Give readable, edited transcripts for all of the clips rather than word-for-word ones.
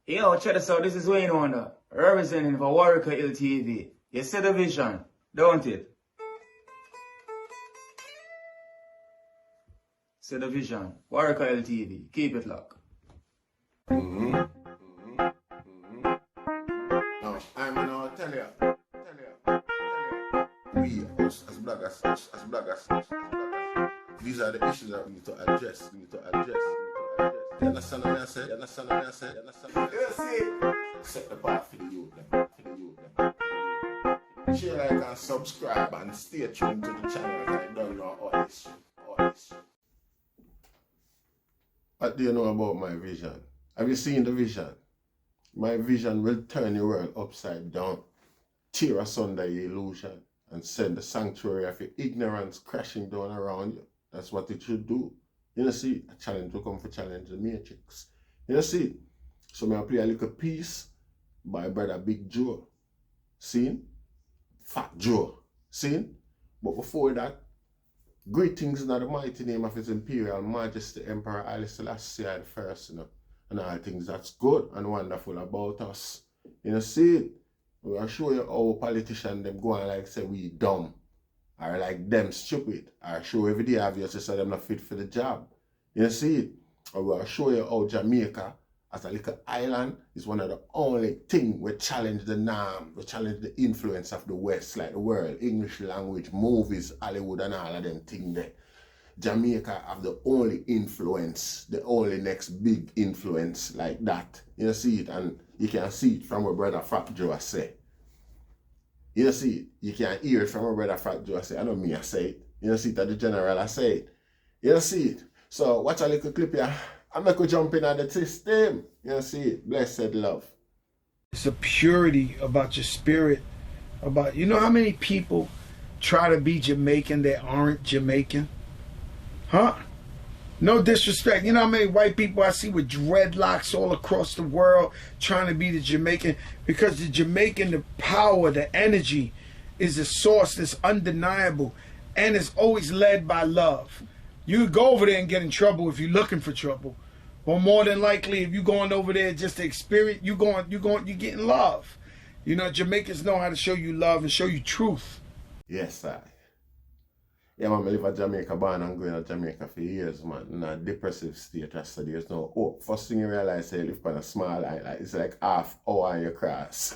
Yo, check this out. This is Wayne Wonder, representing for Warwick Hill TV. You see the vision, don't it? See the vision. Warwick Hill TV. Keep it locked. Now, I'm gonna tell you. We, us as bloggers, these are the issues that we need to address. You understand what I said? You see? Set the path for the youth. Share, like, and subscribe and stay tuned to the channel. I don't know all this. What do you know about my vision? Have you seen the vision? My vision will turn your world upside down, tear asunder your illusion, and send the sanctuary of your ignorance crashing down around you. That's what it should do. You know, see, a challenge will come for challenge the matrix. You know, see, so I play a little piece by brother Big Joe. See? Fat Joe. See? But before that, greetings in the mighty name of His Imperial Majesty Emperor Haile Selassie I First, you know, and all things that's good and wonderful about us. You know, see it? We'll show you how politicians them go and like say we dumb, or like them stupid, or show every day obviously say them not fit for the job. You know, see it? Or we'll show you how Jamaica, as a little island, is one of the only things we challenge the norm, we challenge the influence of the West, like the world, English language, movies, Hollywood, and all of them things there. Jamaica have the only influence, the only next big influence like that. You see it, and you can see it from what brother Fat Joe say. You see it, you can hear it from what brother Fat Joe say. I know me I say it. You see it at the general I say it. You see it. So watch a little clip here. I'm not going to jump in at the system. You see it. Blessed love. It's a purity about your spirit. About, you know how many people try to be Jamaican that aren't Jamaican? Huh? No disrespect. You know how many white people I see with dreadlocks all across the world trying to be the Jamaican? Because the Jamaican, the power, the energy is a source that's undeniable and is always led by love. You go over there and get in trouble if you're looking for trouble. Or more than likely, if you're going over there just to experience, you're getting love. You know, Jamaicans know how to show you love and show you truth. Yes, sir. Yeah, man, I live in Jamaica, born and growing in Jamaica for years, man. In a depressive state, I said there's no hope. First thing you realize, you live on a small island. Like, it's like half hour you cross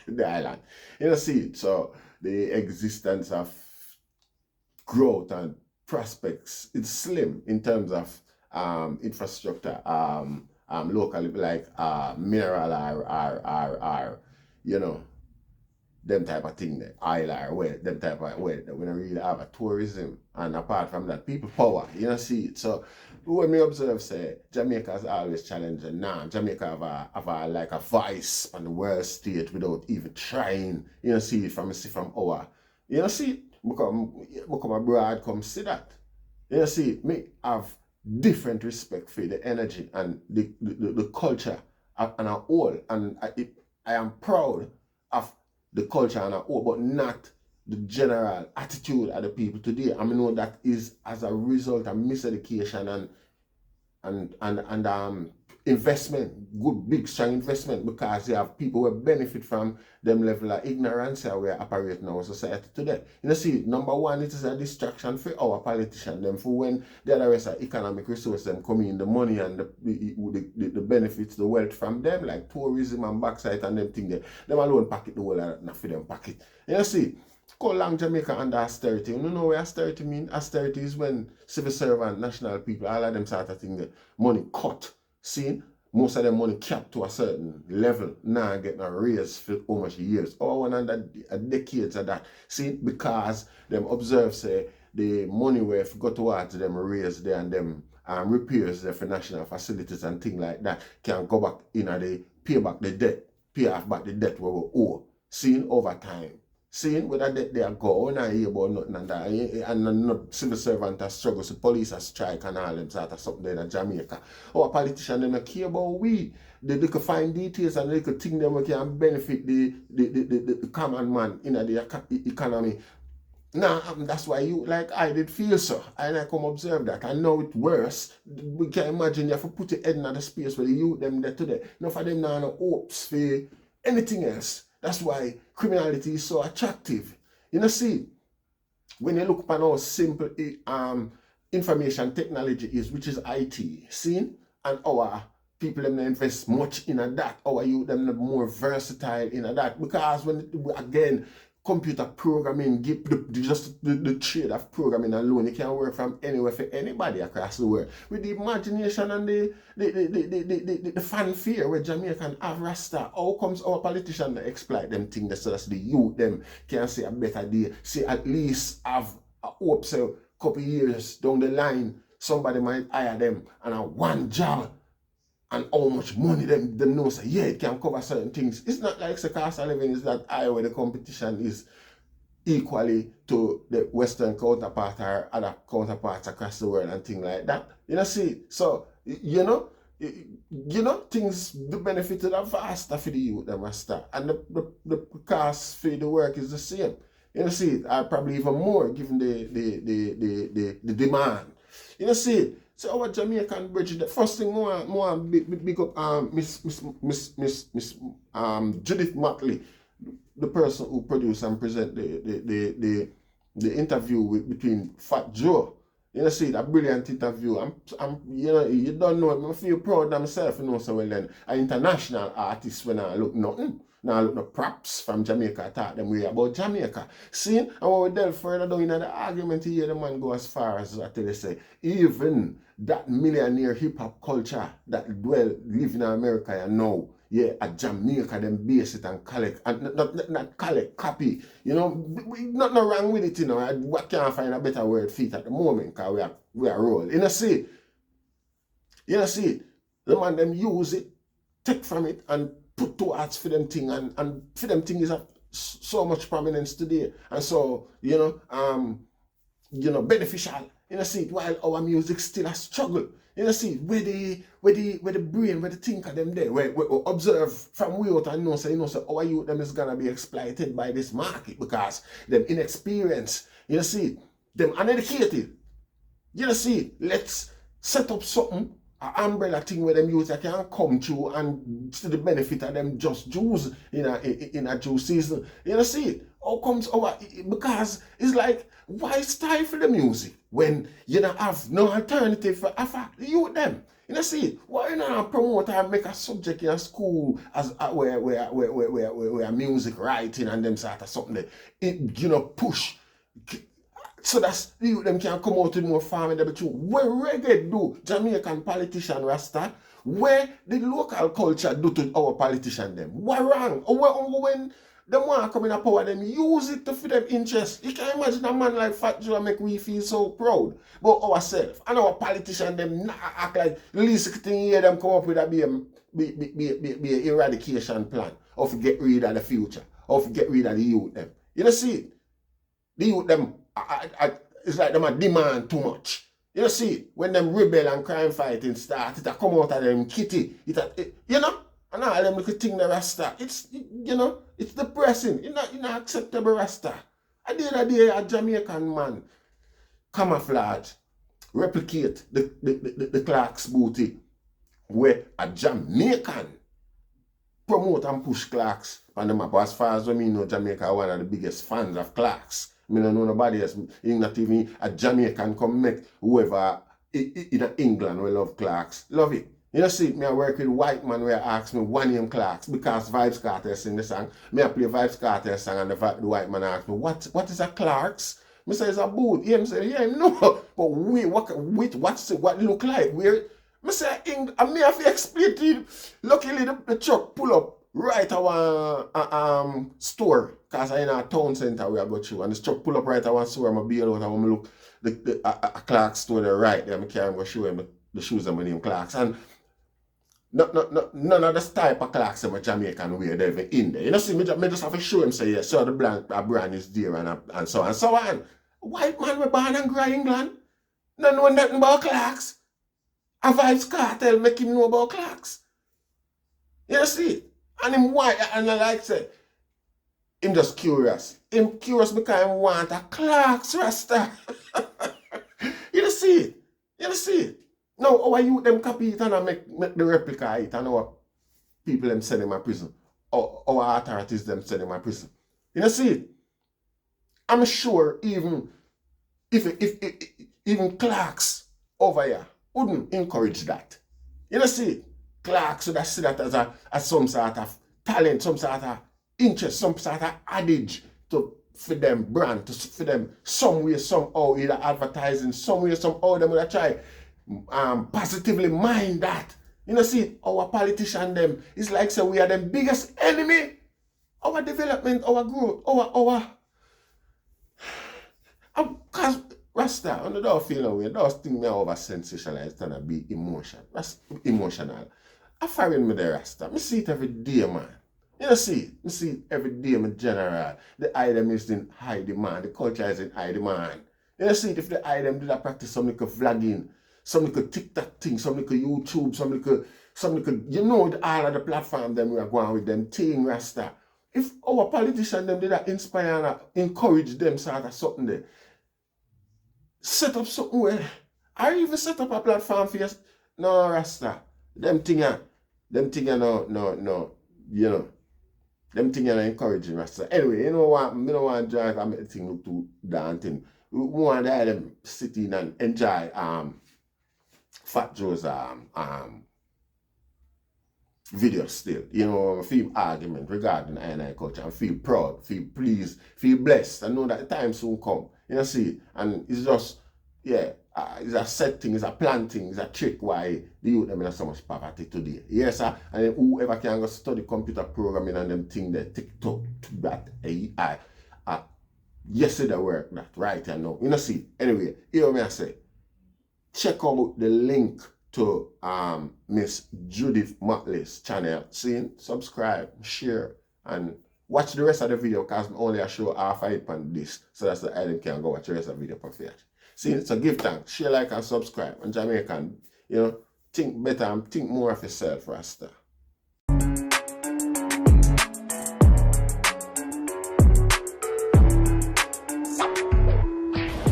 the island. You know, see, so the existence of growth and prospects, it's slim in terms of infrastructure, locally, like mineral or you know, them type of thing, the oil or wealth, them type of wealth that we don't really have a tourism. And apart from that, people power, you know, see it. So when we observe, say, Jamaica has always challenged the norm. Jamaica have like a voice on the world stage without even trying, you know, see it from our, you know, see it, become abroad, come see that. You know, see, me have different respect for the energy and the culture and a whole. And I am proud of the culture and a whole, but not the general attitude of the people today. I know that is as a result of miseducation and investment, good, big, strong investment, because you have people who benefit from them level of ignorance that we operate in our society today. You know, see, number one, it is a distraction for our politicians, them for when the other rest of economic resources them come in, the money and the benefits, the wealth from them, like tourism and backside and them thing there. Them alone pocket the whole lot, not for them pocket. You know, see, go long Jamaica under austerity. You know what austerity mean? Austerity is when civil servant, national people, all of them sort of thing, the money cut. See, most of them money capped to a certain level. Now getting a raise for almost years. Or 100 decades of that. See, because them observe say the money where go towards them raise there and them repairs there for national facilities and things like that can go back in and they pay back the debt, pay off back the debt where we owe. Seeing over time. Seeing whether they are going and hear about nothing and that, and no civil servant has struggles, the police has strike and all them sort of something there in Jamaica. Our politicians don't care about we. They could find details and they could think them we can benefit the common man in the economy Nah, that's why you, like I did feel so. And I come observe that. I know it worse. We can imagine you have to put your head in the space where you them there today. None of them now no hopes for anything else. That's why criminality is so attractive. You know, see, when you look upon how simple information technology is, which is IT, see, and our people them invest much in that, our youth them more versatile in that, because when again computer programming give the trade of programming alone, it can work from anywhere for anybody across the world. With the imagination and the fanfare where Jamaican have Rasta, how comes our politicians to exploit them things so that the youth them can see a better day, see at least have a hope so a couple years down the line somebody might hire them and a one job. And how much money them know say, yeah, it can cover certain things. It's not like the cost of living is that high where the competition is equally to the Western counterpart or other counterparts across the world and things like that. You know, see, so, you know, things, the benefit of that faster for the youth, them must start. And the cost for the work is the same. You know, see, probably even more given the demand. You know, see, so our Jamaican bridge, the first thing more big up Miss Judith Motley, the person who produced and present the interview between Fat Joe. You know, see, that brilliant interview. I'm you know, you don't know, I feel proud of myself, you know, so well then, an international artist when I look nothing. Now look no props from Jamaica, I talk them way about Jamaica. See, and when we delve further down in the argument here, the man go as far as I tell you say, even that millionaire hip-hop culture that live in America and now, yeah, at Jamaica, them base it and collect, and not collect, copy. You know, nothing wrong with it, you know. I can't find a better word for it at the moment, because we are rolling. You know, see, the man them use it, take from it, and put towards for them thing, and for them thing is so much prominence today, and so, you know, beneficial. You know, see, while our music still a struggle. You know, see, where the brain, where the thinker them there, where observe from way out and know, so, you know, so our youth them is gonna be exploited by this market because them inexperienced. You know, see, them uneducated. You know, see, let's set up something, an umbrella thing where them youth can come to and to the benefit of them just Jews in a Jew season. You know, see, how comes our, because it's like, why stifle the music when you don't have no alternative for the youth them? You know, see, why you not promote and make a subject in a school as where music writing and them sort of something that it, you know, push. So that's the youth them can come out with more farming the truth. Where reggae do Jamaican politician Rasta, where the local culture do to our politician them. What wrong? Or when them want to come in a power, them use it to feed them interest. You can imagine a man like Fat Joe make we feel so proud about ourselves. And our politician them not act like the least thing here them come up with a be an eradication plan of get rid of the future, of get rid of the youth them. You know, see, the youth them, it's like them a demand too much. You know, see, when them rebel and crime fighting start, it a come out of them kitty. You know, and all them little thing the Rasta. It's, you know, it's depressing. It's not acceptable Rasta. At the end of the day, a Jamaican man camouflage, replicate the Clark's booty, where a Jamaican promote and push Clark's on the map. As far as we know, Jamaica are one of the biggest fans of Clark's. I don't know nobody else. Not even a Jamaican come make whoever in England will love Clark's. Love it. You know, see, me I work with white man where I ask me one name Clark's because Vybz Kartel sing the song. Me I play Vybz Kartel song and the white man ask me, what is a Clark's? Me say it's a boot. He say, yeah, no. But wait, what look like? Where? Me say, I may have to explain to you. Luckily, the truck pull up right at one store, because I in a town center where I go through, and the truck pull up right at one store, I'm bail out and when I look a Clark's store there right there, I can't go show him the shoes and my name Clark's. And none of this type of Clark's in Jamaican wear they're even in there. You know, see, me just have to show him, say, yeah, so the brand is there and so on and so on. White man we born and grow in England, don't know nothing about Clark's. A Vybz Kartel make him know about Clark's. You know, see? And him white, and like I said, Him just curious. Him curious because he want a Clark's Rasta. You don't see it. You don't see it. Now, our youth them copy it and make the replica of it, and our people them send him a prison. Or our authorities them send him a prison. You don't see it. I'm sure even if even Clark's over here wouldn't encourage that. You don't see it. Clark's would see that as some sort of talent, some sort of interest, some sort of adage for them brand, for them some way, somehow, either advertising, some way, somehow, them would try positively mind that. You know, see, our politician them, it's like say we are the biggest enemy. Our development, our growth, because Rasta, on the door feel no way, those things me over sensationalized and be emotion. That's emotional. I find me the Rasta. I see it every day, man. You know, see it. I see it every day, my general. The item is in high demand. The culture is in high demand. You know, see it if the item did I practice some little vlogging, some little TikTok thing, some little YouTube, some little, you know, all of the platform them we are going with them thing, Rasta. If our politicians them did that inspire and encourage them sort of something there, set up something where, I even set up a platform for you. No, Rasta. Them thing no, you know. Them thing are encouraging Rasta. Anyway, you know what? I don't want to drive and make the thing look too daunting. We want them sitting and enjoy Fat Joe's video still. You know, I feel argument regarding I culture and feel proud, feel pleased, feel blessed. I know that the time soon come. You know, see, and it's just, yeah, it's a set thing, it's a plan thing, it's a trick why the youth them in so much poverty today. Yes, sir. And then whoever can go study computer programming and them thing that TikTok that AI, yesterday work that right and now. You know, see. Anyway, here me I say, check out the link to Miss Judith Motley's channel. See, subscribe, share, and watch the rest of the video because only I show half of it on this. So that's the item can go watch the rest of the video for free. See, so give thanks, share, like, and subscribe. And Jamaican, you know, think better and think more of yourself, Rasta.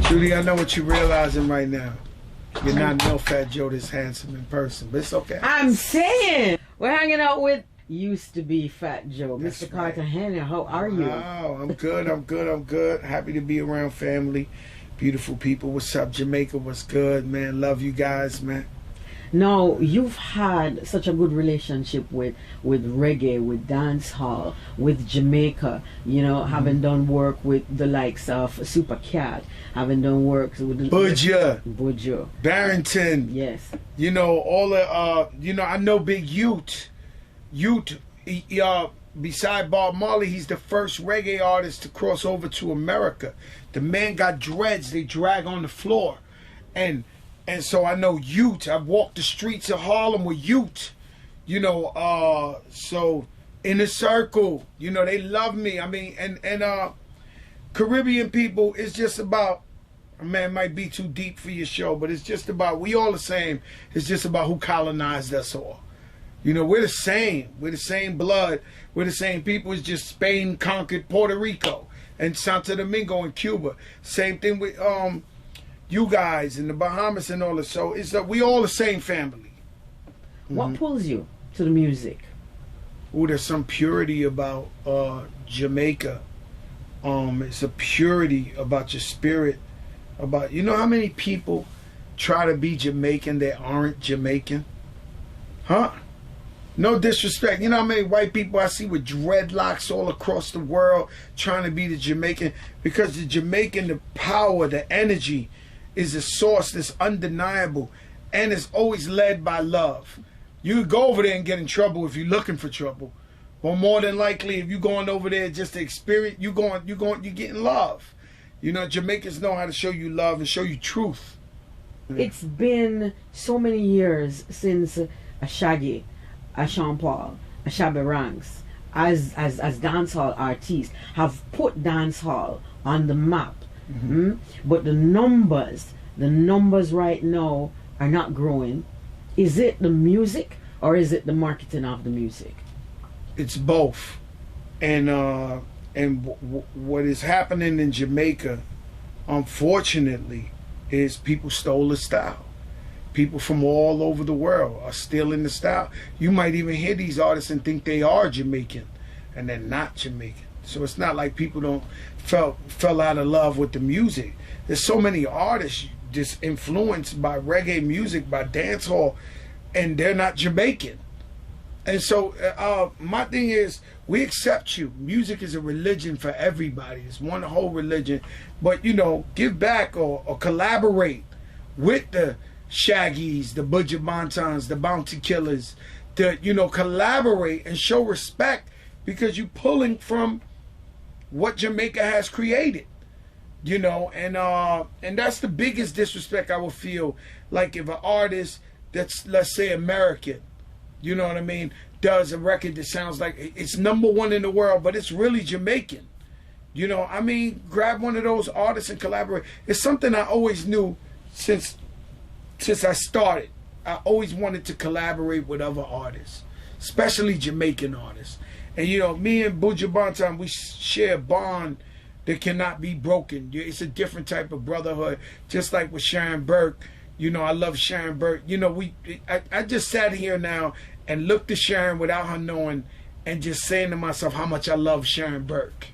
Judy, I know what you're realizing right now. You're not no Fat Joe this handsome in person, but it's okay. I'm saying we're hanging out with used to be Fat Joe. That's Mr. Cartagena, how are you? Oh, I'm good. Happy to be around family. Beautiful people. What's up, Jamaica? What's good, man? Love you guys, man. Now, you've had such a good relationship with reggae, with dancehall, with Jamaica, you know, having done work with the likes of Super Cat, having done work with Budja, Barrington. Yes. You know, all the, you know, I know Big Ute, beside Bob Marley, he's the first reggae artist to cross over to America. The man got dreads, they drag on the floor. And so I know Ute. I've walked the streets of Harlem with Ute. You know, so in the circle, you know, they love me. I mean, and Caribbean people, it's just about, man, it might be too deep for your show, but it's just about, we all the same. It's just about who colonized us all. You know, we're the same. We're the same blood. We're the same people. It's just Spain conquered Puerto Rico and Santo Domingo and Cuba. Same thing with you guys in the Bahamas and all that. So it's we all the same family. What pulls you to the music? Oh, there's some purity about Jamaica. It's a purity about your spirit. About, you know how many people try to be Jamaican that aren't Jamaican? Huh? No disrespect. You know how many white people I see with dreadlocks all across the world trying to be the Jamaican? Because the Jamaican, the power, the energy is a source that's undeniable and it's always led by love. You could go over there and get in trouble if you're looking for trouble. But more than likely, if you're going over there just to experience, you're getting love. You know, Jamaicans know how to show you love and show you truth. It's been so many years since a Shaggy, a Sean Paul, a Shabba Ranks, as dancehall artists have put dancehall on the map. But the numbers right now are not growing. Is it the music or is it the marketing of the music? It's both. And And what is happening in Jamaica, unfortunately, is people stole the style. People from all over the world are stealing the style. You might even hear these artists and think they are Jamaican, and they're not Jamaican. So it's not like people don't fell out of love with the music. There's so many artists just influenced by reggae music, by dancehall, and they're not Jamaican. And so my thing is, we accept you. Music is a religion for everybody. It's one whole religion. But, you know, give back or collaborate with the Shaggies, the Buju Bantans, the Bounty Killers, to, you know, collaborate and show respect, because you're pulling from what Jamaica has created, you know, and that's the biggest disrespect I would feel. Like if an artist that's, let's say, American, you know what I mean, does a record that sounds like it's #1 in the world, but it's really Jamaican. You know, I mean, grab one of those artists and collaborate. It's something I always knew since I started. I always wanted to collaborate with other artists, especially Jamaican artists. And, you know, me and Buju Banton, we share a bond that cannot be broken. It's a different type of brotherhood, just like with Sharon Burke. You know, I love Sharon Burke. You know, I just sat here now and looked at Sharon without her knowing, and just saying to myself how much I love Sharon Burke.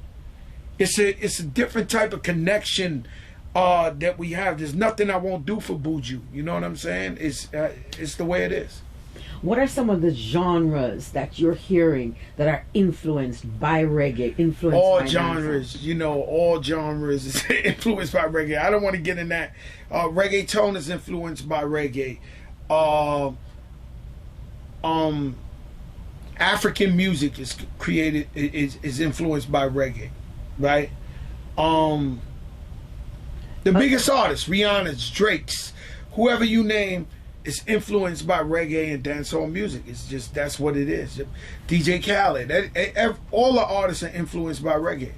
It's a different type of connection that we have. There's nothing I won't do for Buju. You know what I'm saying? It's the way it is. What are some of the genres that you're hearing that are influenced by reggae? All genres, you know, all genres is influenced by reggae. I don't want to get in that. Reggaeton is influenced by reggae. African music is created, is influenced by reggae, right? The biggest artists, Rihanna's, Drake's, whoever you name, is influenced by reggae and dancehall music. It's just, that's what it is. DJ Khaled, all the artists are influenced by reggae.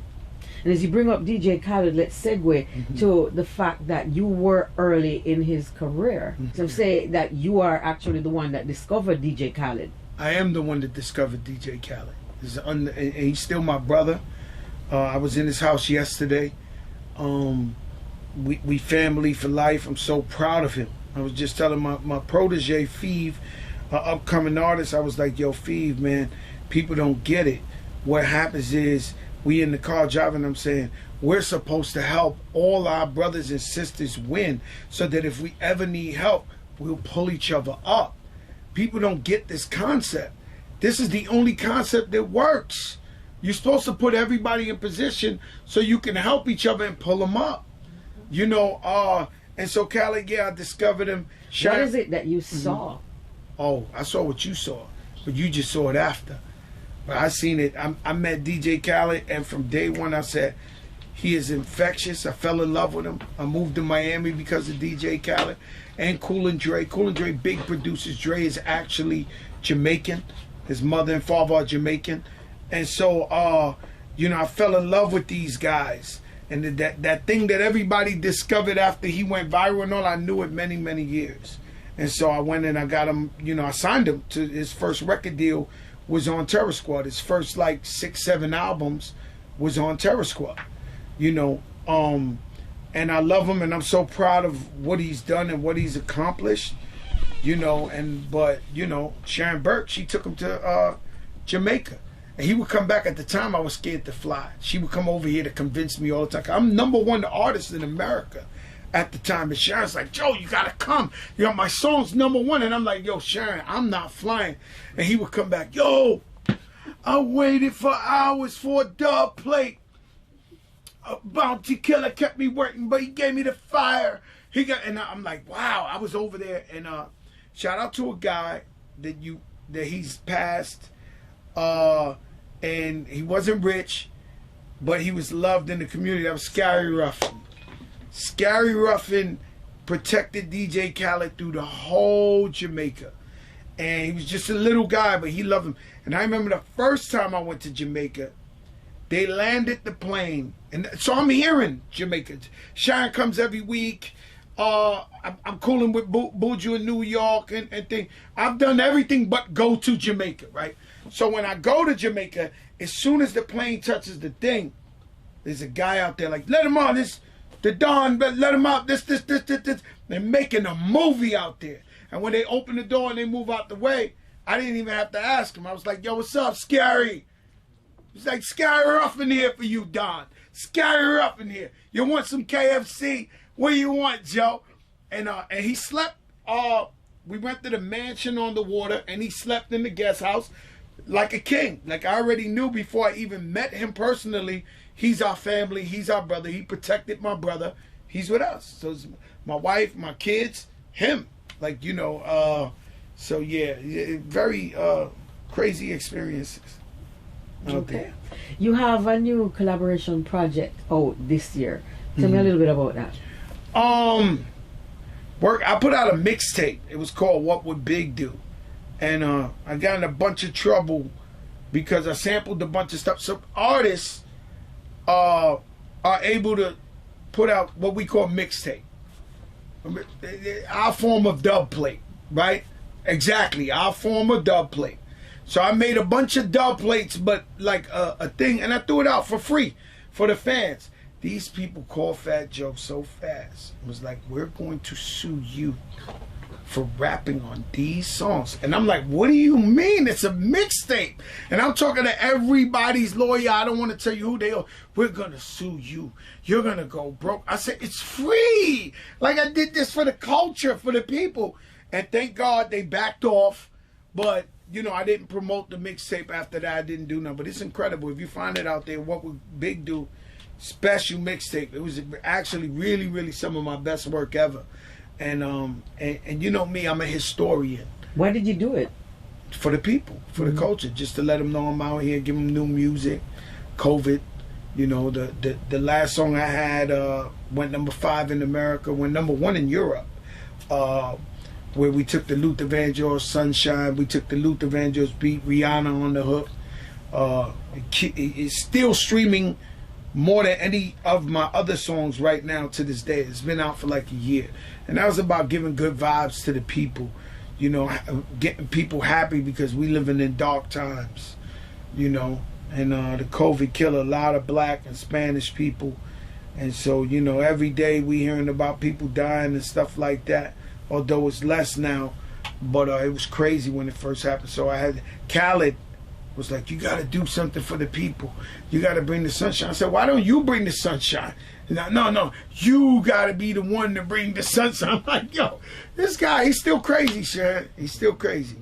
And as you bring up DJ Khaled, let's segue to the fact that you were early in his career. So say that you are actually the one that discovered DJ Khaled. I am the one that discovered DJ Khaled. And he's still my brother. I was in his house yesterday. We family for life. I'm so proud of him. I was just telling my protege, Feeve, upcoming artist, I was like, yo, Feeve, man, people don't get it. What happens is, we in the car driving, I'm saying, we're supposed to help all our brothers and sisters win, so that if we ever need help, we'll pull each other up. People don't get this concept. This is the only concept that works. You're supposed to put everybody in position so you can help each other and pull them up. You know, and so Khaled, yeah, I discovered him. What is it that you saw? Oh, I saw what you saw, but you just saw it after. But I seen it. I met DJ Khaled, and from day one I said, he is infectious. I fell in love with him. I moved to Miami because of DJ Khaled and Cool and Dre. Cool and Dre, big producers. Dre is actually Jamaican. His mother and father are Jamaican. And so, you know, I fell in love with these guys. And that thing that everybody discovered after he went viral and all, I knew it many, many years. And so I went and I got him, you know, I signed him to his first record deal was on Terror Squad. His first like 6-7 albums was on Terror Squad, you know. And I love him, and I'm so proud of what he's done and what he's accomplished, you know. But you know, Sharon Burke, she took him to Jamaica. And he would come back. At the time, I was scared to fly. She would come over here to convince me all the time. I'm #1 artist in America at the time. And Sharon's like, Joe, you got to come. You know, my song's #1. And I'm like, yo, Sharon, I'm not flying. And he would come back, yo, I waited for hours for a dub plate. A bounty killer kept me working, but he gave me the fire. And I'm like, wow, I was over there. And shout out to a guy that he's passed. And he wasn't rich, but he was loved in the community. That was Scary Ruffin. Scary Ruffin protected DJ Khaled through the whole Jamaica. And he was just a little guy, but he loved him. And I remember the first time I went to Jamaica, they landed the plane. And so I'm hearing Jamaica. Sharon comes every week. I'm cooling with Buju in New York and thing. I've done everything but go to Jamaica, right? So when I go to Jamaica, as soon as the plane touches the thing, there's a guy out there like, let him on, this, the Don, but let him out, this. They're making a movie out there. And when they open the door and they move out the way, I didn't even have to ask him. I was like, yo, what's up, Scary? He's like, Scary rough in here for you, Don. Scary rough in here. You want some KFC? What do you want, Joe? And he slept, we went to the mansion on the water, and he slept in the guest house like a king. Like I already knew before I even met him personally, he's our family, he's our brother, he protected my brother, he's with us. So it's my wife, my kids, him. Like, you know, so yeah, very crazy experiences. Okay. You have a new collaboration project out this year. Tell me a little bit about that. I put out a mixtape. It was called What Would Big Do? And I got in a bunch of trouble because I sampled a bunch of stuff. So artists are able to put out what we call mixtape. Our form of dub plate, right? Exactly, our form of dub plate. So I made a bunch of dub plates, but like a thing, and I threw it out for free for the fans. These people called Fat Joe so fast. It was like, we're going to sue you for rapping on these songs. And I'm like, what do you mean? It's a mixtape. And I'm talking to everybody's lawyer. I don't want to tell you who they are. We're going to sue you. You're going to go broke. I said, it's free. Like I did this for the culture, for the people. And thank God they backed off. But, you know, I didn't promote the mixtape after that. I didn't do nothing. But it's incredible. If you find it out there, What Would Big Do? Special mixtape. It was actually really, really some of my best work ever. And you know me, I'm a historian. Why did you do it? For the people, for the culture, just to let them know I'm out here, give them new music. COVID, you know, the last song I had went #5 in America, went #1 in Europe, where we took the Luther Vandross Sunshine, we took the Luther Vandross beat, Rihanna on the hook. It's still streaming more than any of my other songs right now to this day. It's been out for like a year. And that was about giving good vibes to the people, you know, getting people happy because we living in dark times, you know, and the COVID killed a lot of black and Spanish people. And so, you know, every day we hearing about people dying and stuff like that, although it's less now, but it was crazy when it first happened. So I had Khaled was like, you got to do something for the people. You got to bring the sunshine. I said, why don't you bring the sunshine? No, you got to be the one to bring the sunshine. I'm like, yo, this guy, he's still crazy, Sharon. He's still crazy.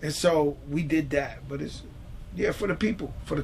And so we did that. But it's, yeah, for the people, for the